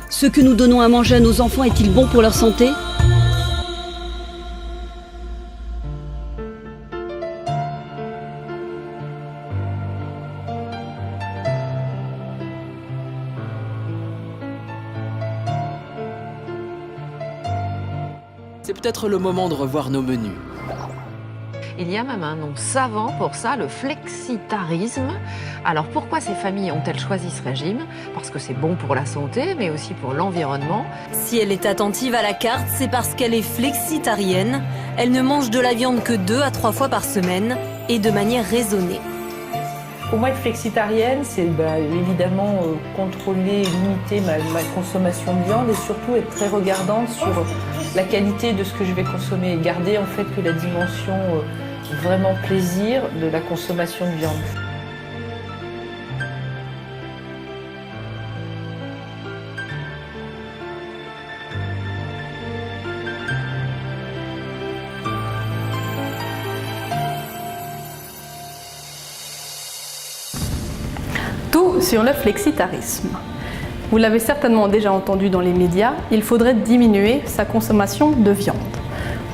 Ce que nous donnons à manger à nos enfants est-il bon pour leur santé ? C'est peut-être le moment de revoir nos menus. Il y a même un nom savant pour ça, le flexitarisme. Alors pourquoi ces familles ont-elles choisi ce régime? Parce que c'est bon pour la santé, mais aussi pour l'environnement. Si elle est attentive à la carte, c'est parce qu'elle est flexitarienne. Elle ne mange de la viande que 2 à 3 fois par semaine et de manière raisonnée. Pour moi, être flexitarienne, c'est évidemment contrôler et limiter ma consommation de viande et surtout être très regardante sur la qualité de ce que je vais consommer et garder en fait que la dimension vraiment plaisir de la consommation de viande. Tout sur le flexitarisme. Vous l'avez certainement déjà entendu dans les médias, il faudrait diminuer sa consommation de viande.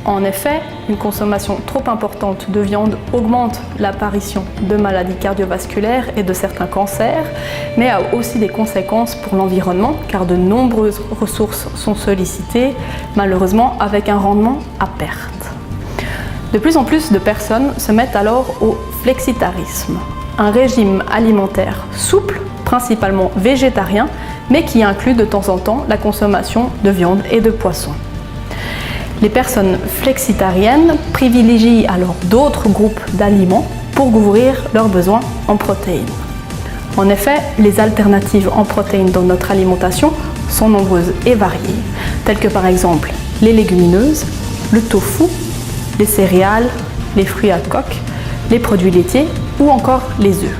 En effet, une consommation trop importante de viande augmente l'apparition de maladies cardiovasculaires et de certains cancers, mais a aussi des conséquences pour l'environnement, car de nombreuses ressources sont sollicitées, malheureusement avec un rendement à perte. De plus en plus de personnes se mettent alors au flexitarisme, un régime alimentaire souple, principalement végétarien, mais qui inclut de temps en temps la consommation de viande et de poisson. Les personnes flexitariennes privilégient alors d'autres groupes d'aliments pour couvrir leurs besoins en protéines. En effet, les alternatives en protéines dans notre alimentation sont nombreuses et variées, telles que par exemple les légumineuses, le tofu, les céréales, les fruits à coque, les produits laitiers ou encore les œufs.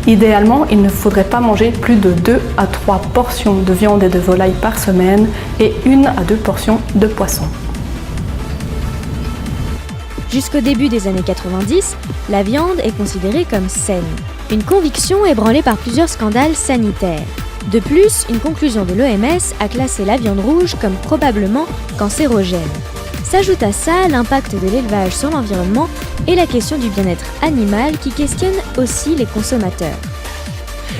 Idéalement, il ne faudrait pas manger plus de 2 à 3 portions de viande et de volaille par semaine et 1 à 2 portions de poisson. Jusqu'au début des années 90, la viande est considérée comme saine. Une conviction ébranlée par plusieurs scandales sanitaires. De plus, une conclusion de l'OMS a classé la viande rouge comme probablement cancérogène. S'ajoute à ça l'impact de l'élevage sur l'environnement et la question du bien-être animal qui questionne aussi les consommateurs.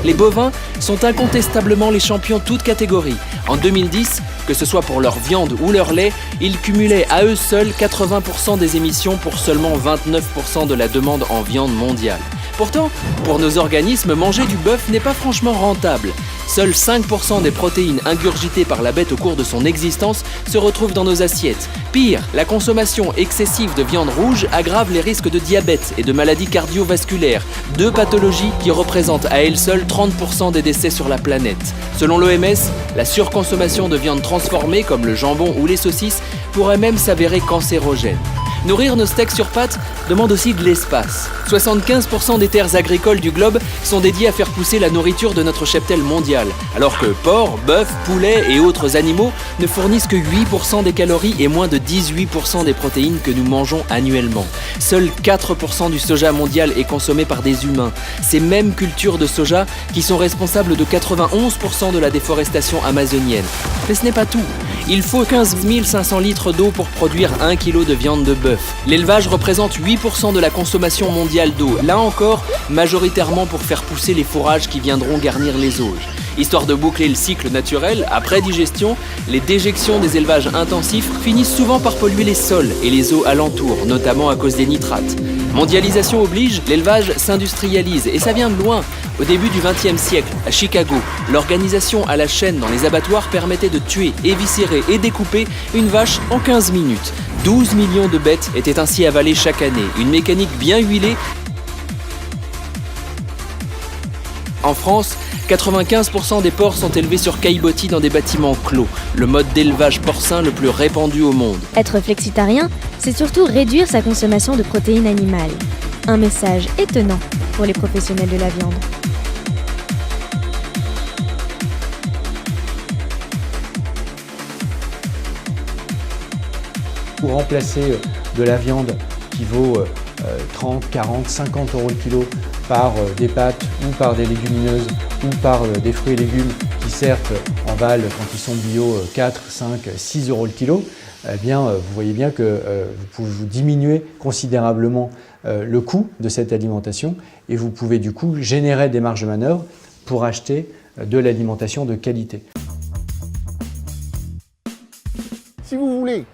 Les bovins sont incontestablement les champions toutes catégories. En 2010, que ce soit pour leur viande ou leur lait, ils cumulaient à eux seuls 80% des émissions pour seulement 29% de la demande en viande mondiale. Pourtant, pour nos organismes, manger du bœuf n'est pas franchement rentable. Seuls 5% des protéines ingurgitées par la bête au cours de son existence se retrouvent dans nos assiettes. Pire, la consommation excessive de viande rouge aggrave les risques de diabète et de maladies cardiovasculaires, 2 pathologies qui représentent à elles seules 30% des décès sur la planète. Selon l'OMS, la surconsommation de viande transformée comme le jambon ou les saucisses pourrait même s'avérer cancérogène. Nourrir nos steaks sur pattes demande aussi de l'espace. 75% des terres agricoles du globe sont dédiées à faire pousser la nourriture de notre cheptel mondial, alors que porc, bœuf, poulet et autres animaux ne fournissent que 8% des calories et moins de 18% des protéines que nous mangeons annuellement. Seuls 4% du soja mondial est consommé par des humains. Ces mêmes cultures de soja qui sont responsables de 91% de la déforestation amazonienne. Mais ce n'est pas tout. Il faut 15 500 litres d'eau pour produire 1 kg de viande de bœuf. L'élevage représente 8% de la consommation mondiale d'eau, là encore majoritairement pour faire pousser les fourrages qui viendront garnir les auges. Histoire de boucler le cycle naturel, après digestion, les déjections des élevages intensifs finissent souvent par polluer les sols et les eaux alentours, notamment à cause des nitrates. Mondialisation oblige, l'élevage s'industrialise et ça vient de loin. Au début du XXe siècle, à Chicago, l'organisation à la chaîne dans les abattoirs permettait de tuer, éviscérer et découper une vache en 15 minutes. 12 millions de bêtes étaient ainsi avalées chaque année, une mécanique bien huilée. En France, 95% des porcs sont élevés sur caillebotis dans des bâtiments clos, le mode d'élevage porcin le plus répandu au monde. Être flexitarien, c'est surtout réduire sa consommation de protéines animales. Un message étonnant pour les professionnels de la viande. Pour remplacer de la viande qui vaut 30, 40, 50 € le kilo par des pâtes ou par des légumineuses ou par des fruits et légumes qui certes en valent quand ils sont bio 4, 5, 6 euros le kilo, eh bien, vous voyez bien que vous pouvez vous diminuer considérablement le coût de cette alimentation et vous pouvez du coup générer des marges de manœuvre pour acheter de l'alimentation de qualité. Si vous voulez,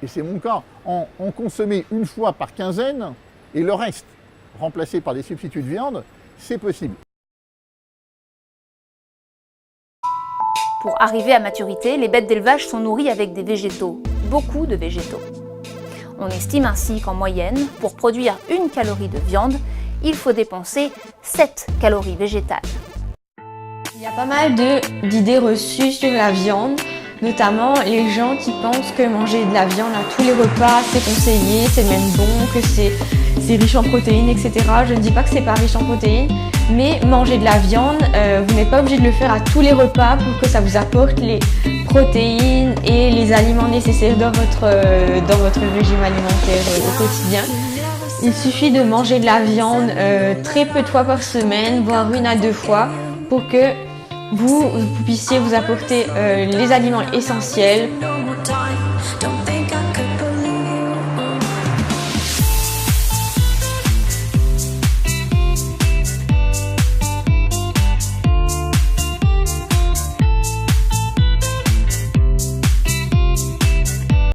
et c'est mon cas, en consommer une fois par quinzaine et le reste remplacé par des substituts de viande, c'est possible. Pour arriver à maturité, les bêtes d'élevage sont nourries avec des végétaux, beaucoup de végétaux. On estime ainsi qu'en moyenne, pour produire 1 calorie de viande, il faut dépenser 7 calories végétales. Il y a pas mal d'idées reçues sur la viande, notamment les gens qui pensent que manger de la viande à tous les repas, c'est conseillé, c'est même bon, que c'est riche en protéines, etc. Je ne dis pas que c'est pas riche en protéines, mais manger de la viande, vous n'êtes pas obligé de le faire à tous les repas pour que ça vous apporte les protéines et les aliments nécessaires dans votre régime alimentaire au quotidien. Il suffit de manger de la viande très peu de fois par semaine, voire 1 à 2 fois, pour que vous puissiez vous apporter les aliments essentiels.